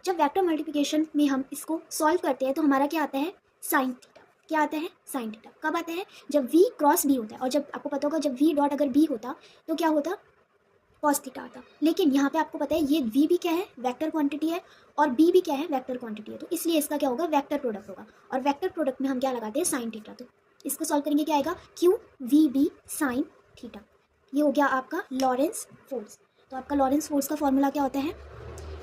जब vector multiplication में हम इसको सॉल्व करते हैं तो हमारा क्या आता है, साइन थीटा। क्या आता है, साइन थीटा। कब आता है, जब v क्रॉस b होता है। और जब आपको पता होगा जब v डॉट अगर b होता तो क्या होता, कॉस थीटा आता। लेकिन यहाँ पे आपको पता है ये v भी क्या है, वेक्टर क्वांटिटी है, और b भी क्या है, वेक्टर क्वांटिटी है। तो इसलिए इसका क्या होगा, वेक्टर प्रोडक्ट होगा। और वेक्टर प्रोडक्ट में हम क्या लगाते हैं, साइन थीटा। तो इसको सॉल्व करेंगे क्या आएगा, q v b sine theta. ये हो गया आपका लॉरेंस फोर्स। तो आपका लॉरेंस फोर्स का फॉर्मूला क्या होता है,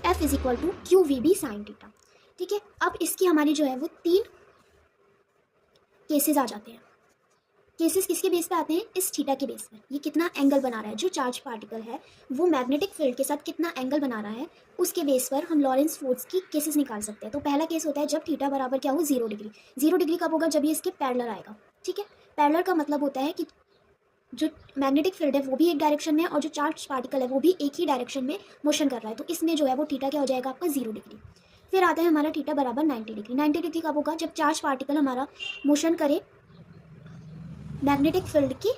F is equal to q v b sine theta. ठीक है, अब इसकी हमारी जो है वो 3 केसेस आ जाते हैं। केसेस किसके बेस पे आते हैं, इस थीटा के बेस पर। ये कितना एंगल बना रहा है, जो चार्ज पार्टिकल है वो मैग्नेटिक फील्ड के साथ कितना एंगल बना रहा है, उसके बेस पर हम लॉरेंस फोर्स की केसेस निकाल सकते हैं। तो पहला केस होता है जब थीटा बराबर क्या हो, 0 डिग्री। 0 डिग्री कब होगा, जब ये इसके पैरेलल आएगा। ठीक है, पैरेलल का मतलब होता है कि जो मैग्नेटिक फील्ड है वो भी एक डायरेक्शन में है और जो चार्ज पार्टिकल है वो भी एक ही डायरेक्शन में मोशन कर रहा है। तो इसमें जो है वो थीटा क्या हो जाएगा आपका, 0 डिग्री। फिर आता है हमारा थीटा बराबर 90 डिग्री। 90 डिग्री कब होगा, जब चार्ज पार्टिकल हमारा मोशन करे मैग्नेटिक फील्ड की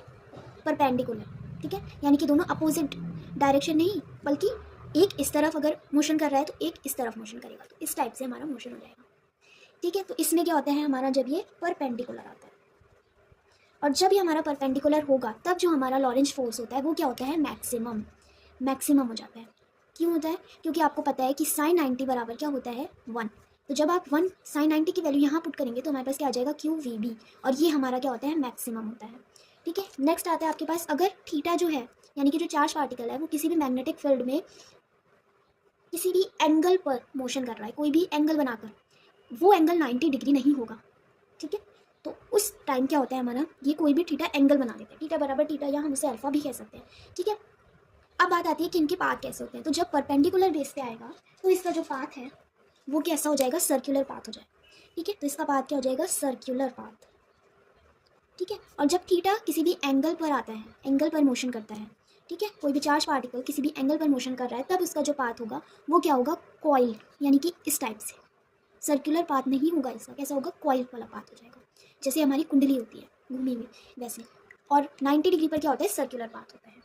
परपेंडिकुलर। ठीक है, यानी कि दोनों अपोजिट डायरेक्शन नहीं, बल्कि एक इस तरफ अगर मोशन कर रहा है तो एक इस तरफ मोशन करेगा। तो इस टाइप से हमारा मोशन हो जाएगा। ठीक है, तो इसमें क्या होता है हमारा, जब ये परपेंडिकुलर आता है, और जब ये हमारा परपेंडिकुलर होगा तब जो हमारा लॉरेंस फोर्स होता है वो क्या होता है, मैक्सिमम। मैक्सिमम हो जाता है। क्यों होता है, क्योंकि आपको पता है कि साइन 90 बराबर क्या होता है, 1। तो जब आप 1 साइन 90 की वैल्यू यहाँ पुट करेंगे तो हमारे पास क्या आ जाएगा, क्यू वी बी। और ये हमारा क्या होता है, मैक्सिमम होता है। ठीक है, नेक्स्ट आता है आपके पास, अगर थीटा जो है यानी कि जो चार्ज पार्टिकल है वो किसी भी मैग्नेटिक फील्ड में किसी भी एंगल पर मोशन कर रहा है, कोई भी एंगल बनाकर, वो एंगल 90 डिग्री नहीं होगा। ठीक है, तो उस टाइम क्या होता है हमारा, ये कोई भी थीटा एंगल बना देता है, थीटा बराबर थीटा, या हम इसे अल्फा भी कह सकते हैं। ठीक है, अब बात आती है कि इनके पाथ कैसे होते हैं। तो जब परपेंडिकुलर बेस पे आएगा तो इसका जो पाथ है वो कैसा हो जाएगा, सर्कुलर पाथ हो जाएगा। ठीक है, तो इसका पाथ क्या हो जाएगा, सर्कुलर पाथ। ठीक है, और जब थीटा किसी भी एंगल पर आता है, एंगल पर मोशन करता है, ठीक है, कोई भी चार्ज पार्टिकल किसी भी एंगल पर मोशन कर रहा है, तब उसका जो पाथ होगा वो क्या होगा, कॉइल, यानी कि इस टाइप से। सर्कुलर पाथ नहीं होगा इसका, कैसा होगा, कॉइल वाला पाथ हो जाएगा, जैसे हमारी कुंडली होती है घूमी हुई वैसे। और 90 डिग्री पर क्या होता है, सर्कुलर पाथ होता है।